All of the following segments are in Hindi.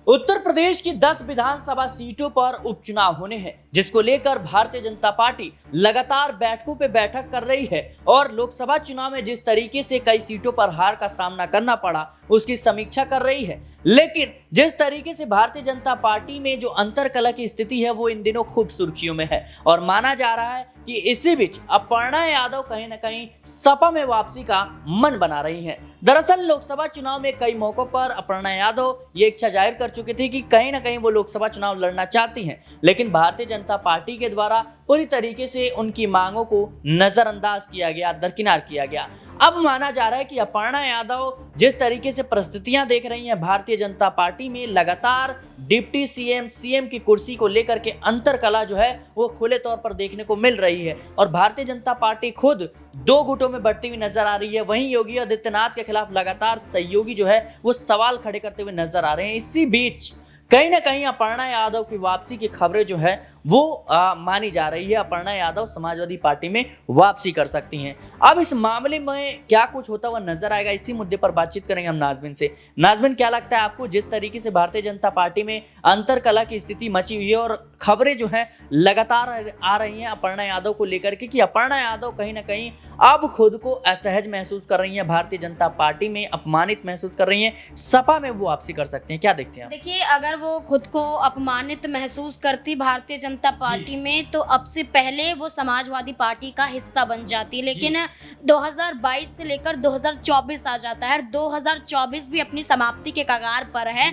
उत्तर प्रदेश की 10 विधानसभा सीटों पर उपचुनाव होने हैं, जिसको लेकर भारतीय जनता पार्टी लगातार बैठकों पे बैठक कर रही है और लोकसभा चुनाव में जिस तरीके से कई सीटों पर हार का सामना करना पड़ा उसकी समीक्षा कर रही है। लेकिन जिस तरीके से भारतीय जनता पार्टी में जो अंतरकलह की स्थिति है वो इन दिनों खूब सुर्खियों में है और माना जा रहा है कि इसी बीच अपर्णा यादव कहीं ना कहीं सपा में वापसी का मन बना रही हैं। दरअसल लोकसभा चुनाव में कई मौकों पर अपर्णा यादव ये इच्छा जाहिर कर चुकी थी कि कहीं ना कहीं वो लोकसभा चुनाव लड़ना चाहती हैं, लेकिन भारतीय जनता पार्टी के द्वारा पूरी तरीके से उनकी मांगों को नजरअंदाज किया गया, दरकिनार किया गया। अब माना जा रहा है कि अपर्णा यादव जिस तरीके से परिस्थितियां देख रही हैं भारतीय जनता पार्टी में, लगातार डिप्टी सीएम की कुर्सी को लेकर के अंतरकलह जो है वो खुले तौर पर देखने को मिल रही है और भारतीय जनता पार्टी खुद दो गुटों में बढ़ती हुई नजर आ रही है। वहीं योगी आदित्यनाथ के खिलाफ लगातार सहयोगी जो है वो सवाल खड़े करते हुए नजर आ रहे हैं। इसी बीच कहीं ना कहीं अपर्णा यादव की वापसी की खबरें जो है वो मानी जा रही है। अपर्णा यादव समाजवादी पार्टी में वापसी कर सकती हैं। अब इस मामले में क्या कुछ होता हुआ नजर आएगा, इसी मुद्दे पर बातचीत करेंगे हम नाज़मीन से। नाज़मीन, क्या लगता है आपको, जिस तरीके से भारतीय जनता पार्टी में अंतरकलह की स्थिति मची हुई है और खबरें जो है लगातार आ रही हैं अपर्णा यादव को लेकर के कि अपर्णा यादव कहीं ना कहीं अब खुद को असहज महसूस कर रही हैं, भारतीय जनता पार्टी में अपमानित महसूस कर रही हैं, सपा में वो वापसी कर सकते हैं, क्या देखते हैं आप? देखिए, अगर वो खुद को अपमानित महसूस करती भारतीय जनता पार्टी में तो अब से पहले वो समाजवादी पार्टी का हिस्सा बन जाती, लेकिन 2022 से लेकर 2024 आ जाता है। 2024 भी अपनी समाप्ति के कगार पर है।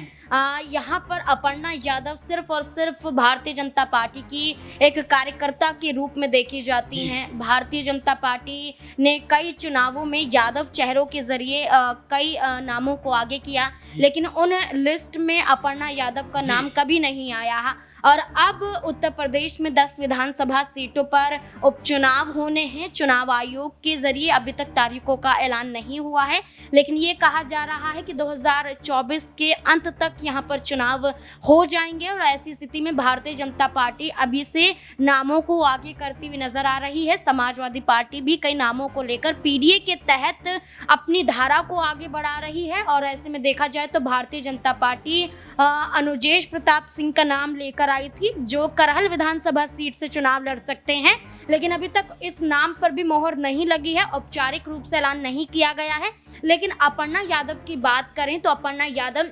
यहाँ पर अपर्णा यादव सिर्फ और सिर्फ भारतीय जनता पार्टी की एक कार्यकर्ता के रूप में देखी जाती हैं। भारतीय जनता पार्टी ने कई चुनावों में यादव चेहरों के जरिए कई नामों को आगे किया, लेकिन उन लिस्ट में अपर्णा यादव का नाम कभी नहीं आया। और अब उत्तर प्रदेश में 10 विधानसभा सीटों पर उपचुनाव होने हैं। चुनाव आयोग के जरिए अभी तक तारीखों का ऐलान नहीं हुआ है, लेकिन ये कहा जा रहा है कि 2024 के अंत तक यहाँ पर चुनाव हो जाएंगे और ऐसी स्थिति में भारतीय जनता पार्टी अभी से नामों को आगे करती हुई नजर आ रही है। समाजवादी पार्टी भी कई नामों को लेकर पीडीए के तहत अपनी धारा को आगे बढ़ा रही है और ऐसे में देखा जाए तो भारतीय जनता पार्टी अनुजेश प्रताप सिंह का नाम लेकर आई थी, जो करहल विधानसभा सीट से चुनाव लड़ सकते हैं, लेकिन अभी तक इस नाम पर भी मोहर नहीं लगी है, औपचारिक रूप से ऐलान नहीं किया गया है। लेकिन अपर्णा यादव की बात करें तो अपर्णा यादव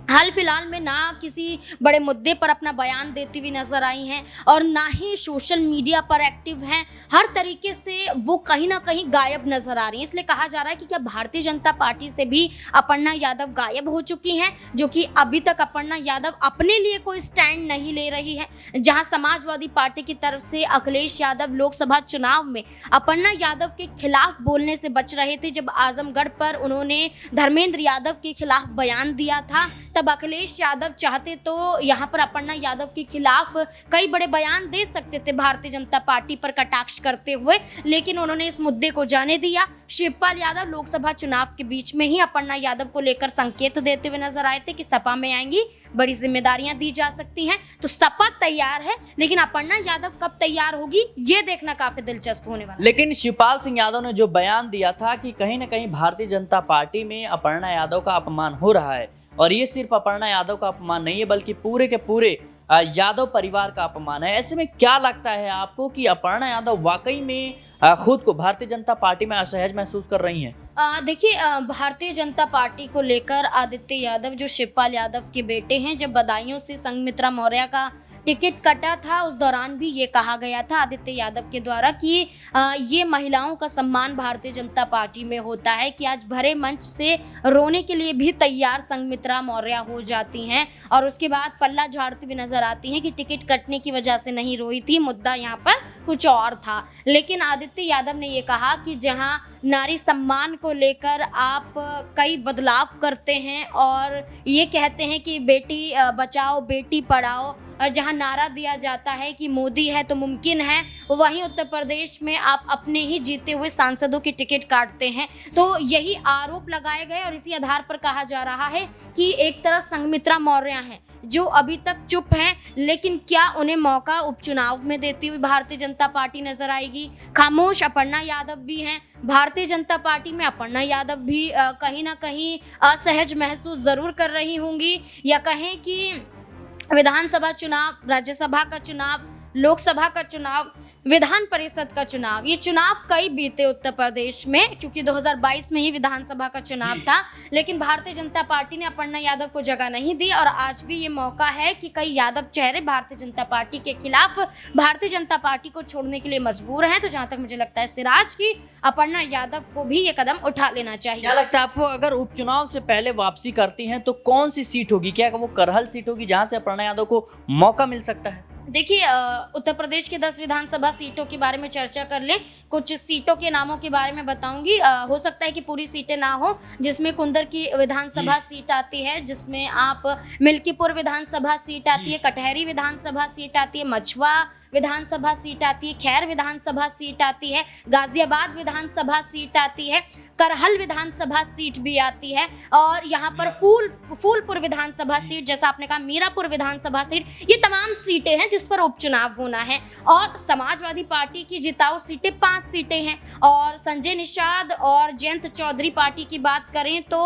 हाल फिलहाल में ना किसी बड़े मुद्दे पर अपना बयान देती हुई नजर आई हैं और ना ही सोशल मीडिया पर एक्टिव हैं। हर तरीके से वो कहीं ना कहीं गायब नजर आ रही हैं। इसलिए कहा जा रहा है कि क्या भारतीय जनता पार्टी से भी अपर्णा यादव गायब हो चुकी हैं, जो कि अभी तक अपर्णा यादव अपने लिए कोई स्टैंड नहीं ले रही है। जहां समाजवादी पार्टी की तरफ से अखिलेश यादव लोकसभा चुनाव में अपर्णा यादव के खिलाफ बोलने से बच रहे थे, जब आजमगढ़ पर उन्होंने धर्मेंद्र यादव के खिलाफ बयान दिया था, तब अखिलेश यादव चाहते तो यहाँ पर अपर्णा यादव के खिलाफ कई बड़े बयान दे सकते थे भारतीय जनता पार्टी पर कटाक्ष करते हुए, लेकिन उन्होंने इस मुद्दे को जाने दिया। शिवपाल यादव लोकसभा चुनाव के बीच में ही अपर्णा यादव को लेकर संकेत देते हुए नजर आए थे कि सपा में आएंगी, बड़ी जिम्मेदारियां दी जा सकती हैं। तो सपा तैयार है, लेकिन अपर्णा यादव कब तैयार होगी ये देखना काफी दिलचस्प होने वाला है। लेकिन शिवपाल सिंह यादव ने जो बयान दिया था कि कहीं ना कहीं भारतीय जनता पार्टी में अपर्णा यादव का अपमान हो रहा है, और ये सिर्फ अपर्णा यादव का अपमान नहीं है बल्कि पूरे के पूरे यादव परिवार का अपमान है। ऐसे में क्या लगता है आपको कि अपर्णा यादव वाकई में खुद को भारतीय जनता पार्टी में असहज महसूस कर रही हैं? देखिए, भारतीय जनता पार्टी को लेकर आदित्य यादव जो शिवपाल यादव के बेटे हैं, जब बदायूं से संघमित्रा मौर्य का टिकट कटा था उस दौरान भी ये कहा गया था आदित्य यादव के द्वारा कि ये महिलाओं का सम्मान भारतीय जनता पार्टी में होता है कि आज भरे मंच से रोने के लिए भी तैयार संघमित्रा मौर्य हो जाती हैं और उसके बाद पल्ला झाड़ती हुई नजर आती हैं कि टिकट कटने की वजह से नहीं रोई थी, मुद्दा यहाँ पर कुछ और था। लेकिन आदित्य यादव ने ये कहा कि जहाँ नारी सम्मान को लेकर आप कई बदलाव करते हैं और ये कहते हैं कि बेटी बचाओ बेटी पढ़ाओ जहां नारा दिया जाता है कि मोदी है तो मुमकिन है, वहीं उत्तर प्रदेश में आप अपने ही जीते हुए सांसदों की टिकट काटते हैं। तो यही आरोप लगाए गए और इसी आधार पर कहा जा रहा है कि एक तरफ संघमित्रा मौर्य हैं जो अभी तक चुप हैं, लेकिन क्या उन्हें मौका उपचुनाव में देती हुई भारतीय जनता पार्टी नजर आएगी? खामोश अपर्णा यादव भी हैं। भारतीय जनता पार्टी में अपर्णा यादव भी कहीं ना कहीं असहज महसूस जरूर कर रही होंगी, या कहें कि विधानसभा चुनाव, राज्यसभा का चुनाव, लोकसभा का चुनाव, विधान परिषद का चुनाव, ये चुनाव कई बीते उत्तर प्रदेश में, क्योंकि 2022 में ही विधानसभा का चुनाव था, लेकिन भारतीय जनता पार्टी ने अपर्णा यादव को जगह नहीं दी। और आज भी ये मौका है कि कई यादव चेहरे भारतीय जनता पार्टी के खिलाफ भारतीय जनता पार्टी को छोड़ने के लिए मजबूर हैं। तो जहां तक मुझे लगता है सिराज की अपर्णा यादव को भी ये कदम उठा लेना चाहिए। क्या लगता है आपको, अगर उपचुनाव से पहले वापसी करती हैं तो कौन सी सीट होगी? क्या वो करहल सीट होगी जहां से अपर्णा यादव को मौका मिल सकता है? देखिए, उत्तर प्रदेश के 10 विधानसभा सीटों के बारे में चर्चा कर लें। कुछ सीटों के नामों के बारे में बताऊंगी। हो सकता है कि पूरी सीटें ना हो, जिसमें कुंदर की विधानसभा सीट आती है, जिसमें आप मिल्कीपुर विधानसभा सीट आती है, कटहरी विधानसभा सीट आती है, मछुआ विधानसभा सीट आती है, खैर विधानसभा सीट आती है, गाजियाबाद विधानसभा सीट आती है, करहल विधानसभा सीट भी आती है, और यहाँ पर फूलपुर विधानसभा सीट, जैसा आपने कहा मीरापुर विधानसभा सीट, ये तमाम सीटें हैं जिस पर उपचुनाव होना है। और समाजवादी पार्टी की जिताऊ सीटें 5 सीटें हैं, और संजय निषाद और जयंत चौधरी पार्टी की बात करें तो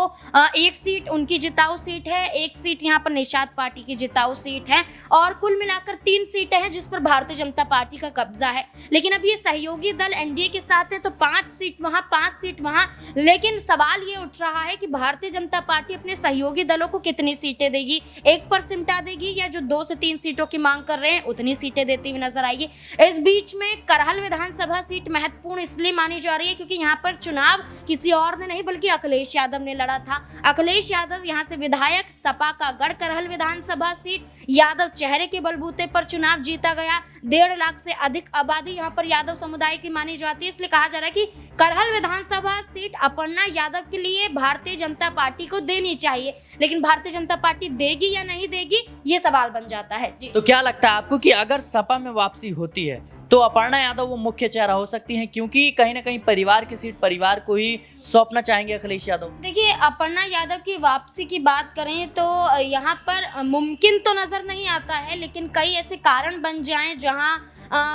1 सीट उनकी जिताऊ सीट है, 1 सीट यहाँ पर निषाद पार्टी की जिताऊ सीट है, और कुल मिलाकर 3 सीटें हैं जिस पर भारतीय जनता पार्टी का कब्जा है। लेकिन अब ये सहयोगी दल एनडीए के साथ है तो 5 सीट वहां, 5 सीट वहां। लेकिन सवाल ये उठ रहा है कि भारतीय जनता पार्टी अपने सहयोगी दलों को कितनी सीटें देगी? 1 पर सिमटा देगी, या जो 2 से 3 सीटों की मांग कर रहे हैं उतनी सीटें देती हुई नजर आएगी? इस बीच में करहल विधानसभा सीट महत्वपूर्ण इसलिए मानी जा रही है क्योंकि यहाँ पर चुनाव किसी और ने नहीं बल्कि अखिलेश यादव ने लड़ा था। अखिलेश यादव यहाँ से विधायक, सपा का गढ़ करहल विधानसभा सीट यादव चेहरे के बलबूते पर चुनाव जीता गया। 1.5 लाख से अधिक आबादी यहाँ पर यादव समुदाय की मानी जाती है, इसलिए कहा जा रहा है कि करहल विधानसभा सीट अपर्णा यादव के लिए भारतीय जनता पार्टी को देनी चाहिए। लेकिन भारतीय जनता पार्टी देगी या नहीं देगी, ये सवाल बन जाता है। जी, तो क्या लगता है आपको कि अगर सपा में वापसी होती है तो अपर्णा यादव वो मुख्य चेहरा हो सकती हैं, क्योंकि कहीं ना कहीं परिवार की सीट परिवार को ही सौंपना चाहेंगे अखिलेश यादव? देखिए, अपर्णा यादव की वापसी की बात करें तो यहाँ पर मुमकिन तो नजर नहीं आता है, लेकिन कई ऐसे कारण बन जाएं जहाँ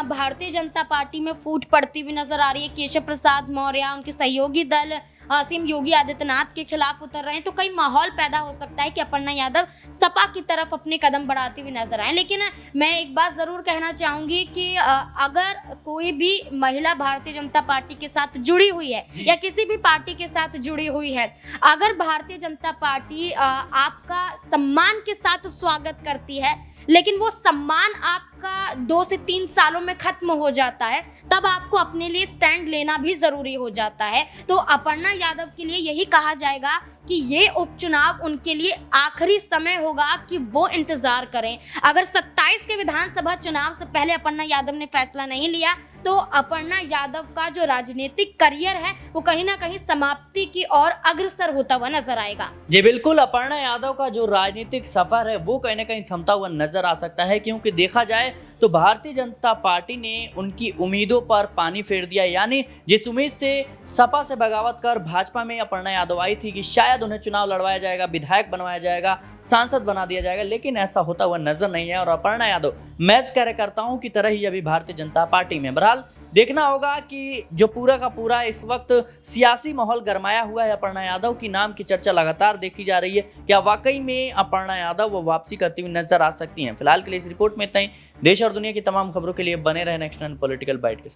भारतीय जनता पार्टी में फूट पड़ती हुई नजर आ रही है। केशव प्रसाद मौर्य, उनके सहयोगी दल सीएम योगी आदित्यनाथ के खिलाफ उतर रहे हैं, तो कई माहौल पैदा हो सकता है कि अपर्णा यादव सपा की तरफ अपने कदम बढ़ाती हुई नजर आए। लेकिन मैं एक बात जरूर कहना चाहूंगी कि अगर कोई भी महिला भारतीय जनता पार्टी के साथ जुड़ी हुई है या किसी भी पार्टी के साथ जुड़ी हुई है, अगर भारतीय जनता पार्टी आपका सम्मान के साथ स्वागत करती है, लेकिन वो सम्मान आपका 2 से 3 सालों में खत्म हो जाता है, तब आपको अपने लिए स्टैंड लेना भी जरूरी हो जाता है। तो अपर्णा यादव के लिए यही कहा जाएगा कि ये उपचुनाव उनके लिए आखिरी समय होगा कि वो इंतजार करें। अगर 27 के विधानसभा चुनाव से पहले अपर्णा यादव ने फैसला नहीं लिया तो अपर्णा यादव का जो राजनीतिक करियर है वो कहीं ना कहीं समाप्ति की ओर अग्रसर होता हुआ नजर आएगा। जी बिल्कुल, अपर्णा यादव का जो राजनीतिक सफर है वो कहीं ना कहीं थमता हुआ नजर आ सकता है, क्योंकि देखा जाए तो भारतीय जनता पार्टी ने उनकी उम्मीदों पर पानी फेर दिया। यानी जिस उम्मीद से सपा से बगावत कर भाजपा में अपर्णा यादव आई थी कि शायद उन्हें चुनाव लड़वाया जाएगा, विधायक बनवाया जाएगा, सांसद बना दिया जाएगा, लेकिन ऐसा होता हुआ नजर नहीं है। और अपर्णा यादव महज कार्यकर्ताओं की तरह ही अभी भारतीय जनता पार्टी में। बहरहाल देखना होगा कि जो पूरा का पूरा इस वक्त सियासी माहौल गरमाया हुआ है, अपर्णा यादव की नाम की चर्चा लगातार देखी जा रही है। क्या वाकई में अपर्णा यादव वो वापसी करती हुई नजर आ सकती हैं? फिलहाल के लिए इस रिपोर्ट में इतना ही। देश और दुनिया की तमाम खबरों के लिए बने रहे नेक्स्ट पॉलिटिकल बाइट के साथ।